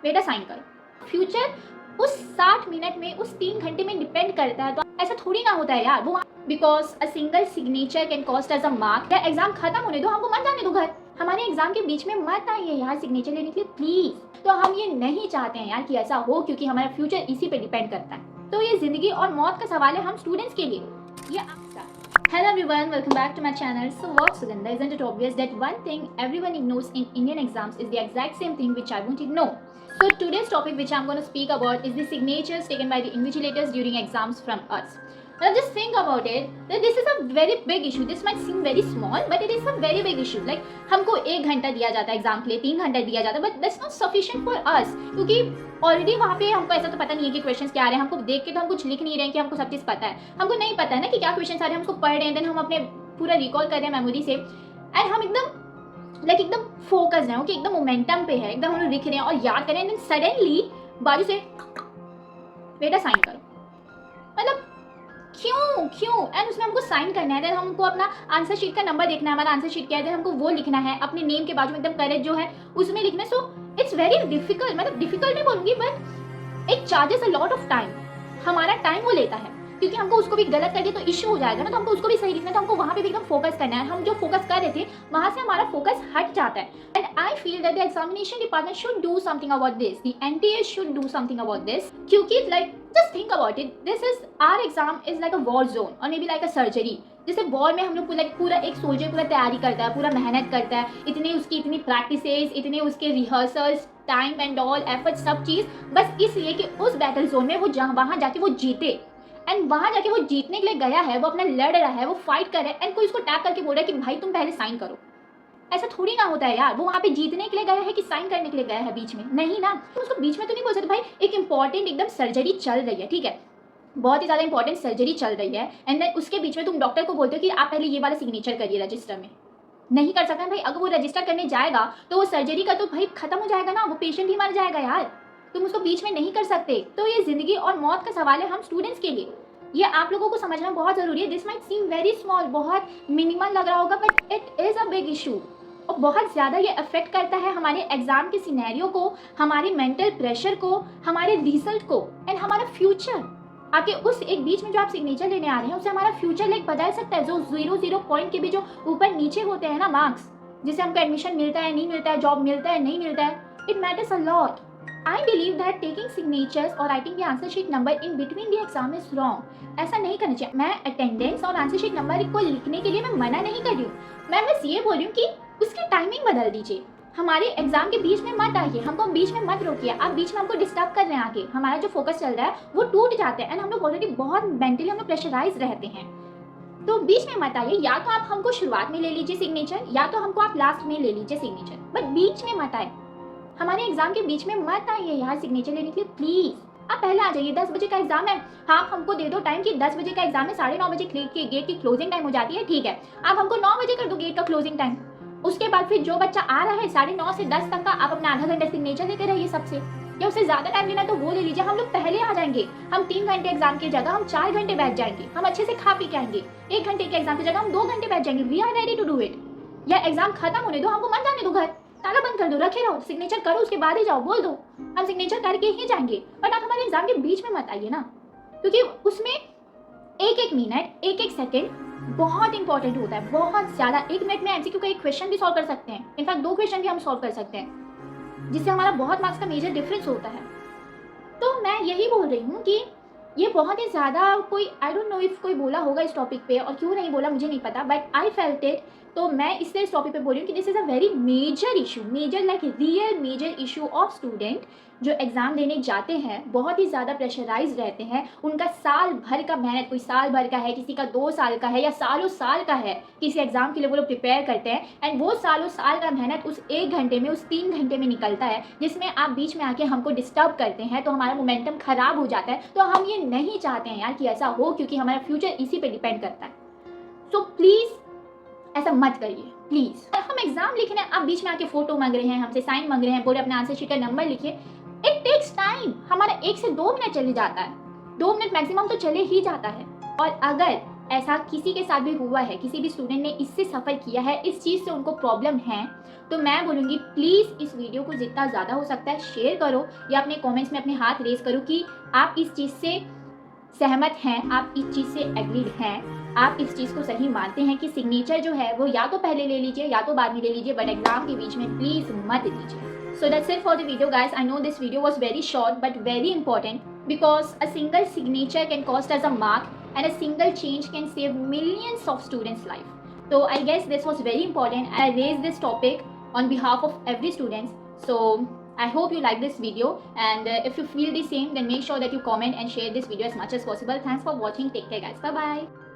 बेटा साइन करो। फ्यूचर उस 60 मिनट में, उस 3 घंटे में डिपेंड करता है। तो ऐसा थोड़ी ना होता है यार, वो because a single signature can cost as a mark. Exam खत्म होने दो, हमको मत जाने दो घर। हमारे एग्जाम के बीच में मत आइए यार सिग्नेचर लेने के लिए प्लीज। तो हम ये नहीं चाहते हैं यार कि ऐसा हो, क्योंकि हमारा फ्यूचर इसी पे डिपेंड करता है। तो ये जिंदगी और मौत का सवाल है हम स्टूडेंट्स के लिए। ये Hello everyone, welcome back to my channel. So what, Sugandha, isn't it obvious that one thing everyone ignores in Indian exams is the exact same thing which I won't ignore? So today's topic which I'm going to speak about is the signatures taken by the invigilators during exams from us. Now just think about it that this is a very big issue. This might seem very small but it is a very big issue. Like हमको 1 घंटा दिया जाता है exam के लिए, 3 घंटा दिया जाता है, but that's not sufficient for us क्योंकि ऑलरेडी वहाँ पे हमको ऐसा तो पता नहीं है कि क्वेश्चंस क्या आ रहे हैं। हमको देख के तो हम कुछ लिख नहीं रहे हैं कि हमको सब चीज़ पता है। हमको नहीं पता है ना कि क्या क्वेश्चंस आ रहे हैं, हमको पढ़ रहे हैं, देन हम अपने पूरा रिकॉल कर रहे हैं मेमोरी से, एंड हम एकदम फोकस हैं कि एकदम मोमेंटम पे है, एकदम हम लोग लिख रहे हैं और याद कर रहे हैं, देन सडनली बाजू से बेटा साइन करो। मतलब क्यों एंड उसमें हमको साइन करना है, देन हमको अपना आंसर शीट का नंबर देखना है, हमारा आंसर शीट क्या है, देन हमको वो लिखना है, अपने नेम के बाजू में एकदम करेक्ट जो है उसमें लिखना है। सो इट्स वेरी डिफिकल्ट, मतलब डिफिकल्ट नहीं बोलूंगी but it charges a lot of time. हमारा टाइम वो लेता है क्योंकि हमको उसको भी गलत कर दिया तो इश्यू हो जाएगा ना, तो हमको उसको भी सही लिखना है, तो हमको वहाँ पे भी एकदम फोकस करना है। हम जो फोकस कर रहे थे वहाँ से हमारा फोकस हट जाता है। And I feel that the examination department should do something about this, the NTA should do something about this, क्योंकि like just think about it, this is our exam is like a war zone और maybe like a surgery. जैसे war में हम लोग पूरा एक soldier पूरा तैयारी करता है, पूरा मेहनत करता है, इतनी प्रैक्टिसेस, इतने उसके rehearsals, time and all effort, सब चीज़ बस इसलिए कि उस बैटल जोन में वो वहाँ जाके वो जीते। एंड वहाँ जाके वो जीतने के लिए गया है, वो अपना लड़ रहा है, वो फाइट कर रहा है, एंड कोई उसको टैग करके बोल रहा है कि भाई तुम पहले साइन करो। ऐसा थोड़ी ना होता है यार, वो वहाँ पे जीतने के लिए गया है कि साइन करने के लिए गया है बीच में? नहीं ना, तो उसको बीच में तो नहीं बोल सकते। भाई एक इंपॉर्टेंट एकदम सर्जरी चल रही है, ठीक है, बहुत ही ज़्यादा इंपॉर्टेंट सर्जरी चल रही है, एंड देन उसके बीच में तुम डॉक्टर को बोलते हो कि आप पहले ये वाला सिग्नेचर करिए रजिस्टर में। नहीं कर सकता भाई, अगर वो रजिस्टर करने जाएगा तो वो सर्जरी का तो भाई खत्म हो जाएगा ना, वो पेशेंट ही मर जाएगा यार। तुम उसको बीच में नहीं कर सकते। तो ये जिंदगी और मौत का सवाल है हम स्टूडेंट्स के लिए। ये आप लोगों को समझना बहुत ज़रूरी है। This might seem very small, बहुत मिनिमल लग रहा होगा, but it is a big issue और बहुत ज़्यादा ये अफेक्ट करता है हमारे एग्जाम के सिनेरियो को, हमारे मेंटल प्रेशर को, हमारे रिजल्ट को, एंड हमारा फ्यूचर। आके उस एक बीच में जो आप सिग्नेचर लेने आ रहे हैं उससे हमारा फ्यूचर लाइक बदल सकता है। जो 0 पॉइंट के भी जो ऊपर नीचे होते हैं ना मार्क्स, जिससे हमको एडमिशन मिलता है नहीं मिलता है, जॉब मिलता है नहीं मिलता है, it matters a lot. I believe that taking signatures और writing the answer sheet number in between the exam is wrong. ऐसा नहीं करना चाहिए। मैं अटेंडेंस और आंसर शीट नंबर को लिखने के लिए मैं मना नहीं कर रही हूँ, मैं बस ये बोल रही हूँ कि उसकी टाइमिंग बदल दीजिए। हमारे एग्जाम के बीच में मत आइए, हमको बीच में मत रोकिए। आप बीच में हमको डिस्टर्ब कर रहे हैं, आके हमारा जो फोकस चल रहा है वो टूट जाता है, एंड हम लोग ऑलरेडी बहुत मेंटली हम लोग प्रेशराइज रहते हैं। तो बीच में मत आइए। या तो आप हमको शुरुआत में ले लीजिए सिग्नेचर, या तो हमको आप लास्ट में ले लीजिए सिग्नेचर, बट बीच में मत आए। हमारे एग्जाम के बीच में मत आइए यार सिग्नेचर लेने के लिए प्लीज। आप पहले आ जाइए। 10 बजे का एग्जाम है, आप हमको दे दो टाइम कि 10 बजे का एग्जाम है, 9:30 बजे गेट की क्लोजिंग टाइम हो जाती है, ठीक है, आप हमको 9 बजे कर दो गेट का क्लोजिंग टाइम। उसके बाद फिर जो बच्चा आ रहा है 9:30 से 10 तक का, आप अपना आधा घंटा सिग्नेचर लेते रहिए सबसे, या उससे ज्यादा टाइम लेना तो वो ले लीजिए। हम लोग पहले आ जाएंगे। हम 3 घंटे एग्जाम की जगह हम 4 घंटे बैठ जाएंगे, हम अच्छे से खा पी के आएंगे। 1 घंटे के एग्जाम की जगह हम 2 घंटे बैठ जाएंगे। We are ready to do it. या एग्जाम खत्म होने दो, हमको मत जाने दो घर, ताला बंद कर दो, रखे रहो, सिग्नेचर करो, उसके बाद ही जाओ, बोल दो हम सिग्नेचर करके ही जाएंगे। बट आप हमारे एग्जाम के बीच में मत आइए ना, क्योंकि उसमें एक मिनट, एक सेकेंड बहुत इंपॉर्टेंट होता है, बहुत ज्यादा। 1 मिनट में एमसीक्यू का एक क्वेश्चन भी सॉल्व कर सकते हैं, इनफैक्ट 2 क्वेश्चन भी हम सॉल्व कर सकते हैं, जिससे हमारा बहुत मार्क्स का मेजर डिफरेंस होता है। तो मैं यही बोल रही हूँ कि ये बहुत ही ज़्यादा कोई, आई डोंट नो इफ कोई बोला होगा इस टॉपिक पे, और क्यों नहीं बोला मुझे नहीं पता, बट आई फेल्ट इट। तो मैं इसलिए इस टॉपिक पे बोल रही हूँ कि this is a very major issue, major like real major issue of student जो एग्ज़ाम देने जाते हैं, बहुत ही ज़्यादा प्रेशराइज रहते हैं। उनका साल भर का मेहनत, कोई साल भर का है, किसी का 2 साल का है, या सालों साल का है, किसी एग्ज़ाम के लिए वो लोग प्रिपेयर करते हैं, एंड वो सालों साल का मेहनत उस 1 घंटे में, उस 3 घंटे में निकलता है, जिसमें आप बीच में आके हमको डिस्टर्ब करते हैं, तो हमारा मोमेंटम खराब हो जाता है। तो हम ये नहीं चाहते हैं यार कि ऐसा हो, क्योंकि हमारा फ्यूचर इसी पे डिपेंड करता है। सो प्लीज़ ऐसा मत करिए प्लीज। हम एग्जाम लिख रहे हैं, आप बीच में आके फोटो मांग रहे हैं, हमसे साइन मांग रहे हैं, बोले अपने आंसर शीट का नंबर लिखिए। It takes time. हमारा 1 से 2 मिनट चले जाता है, 2 मिनट मैक्सिमम तो चले ही जाता है। और अगर ऐसा किसी के साथ भी हुआ है, किसी भी स्टूडेंट ने इससे सफ़र किया है, इस चीज़ से उनको प्रॉब्लम है, तो मैं बोलूँगी प्लीज़ इस वीडियो को जितना ज़्यादा हो सकता है शेयर करो या अपने कमेंट्स में अपने हाथ रेज़ करो कि आप इस चीज़ से सहमत हैं, आप इस चीज़ से एग्रीड हैं, आप इस चीज़ को सही मानते हैं कि सिग्नेचर जो है वो या तो पहले ले लीजिए या तो बाद में ले लीजिए, बट एग्ज़ाम के बीच में प्लीज़ मत लीजिए। So that's it for the video, guys. I know this video was very short but very important because a single signature can cost us a mark and a single change can save millions of students' life. So I guess this was very important. I raised this topic on behalf of every student. So I hope you like this video, and if you feel the same, then make sure that you comment and share this video as much as possible. Thanks for watching. Take care, guys. Bye bye.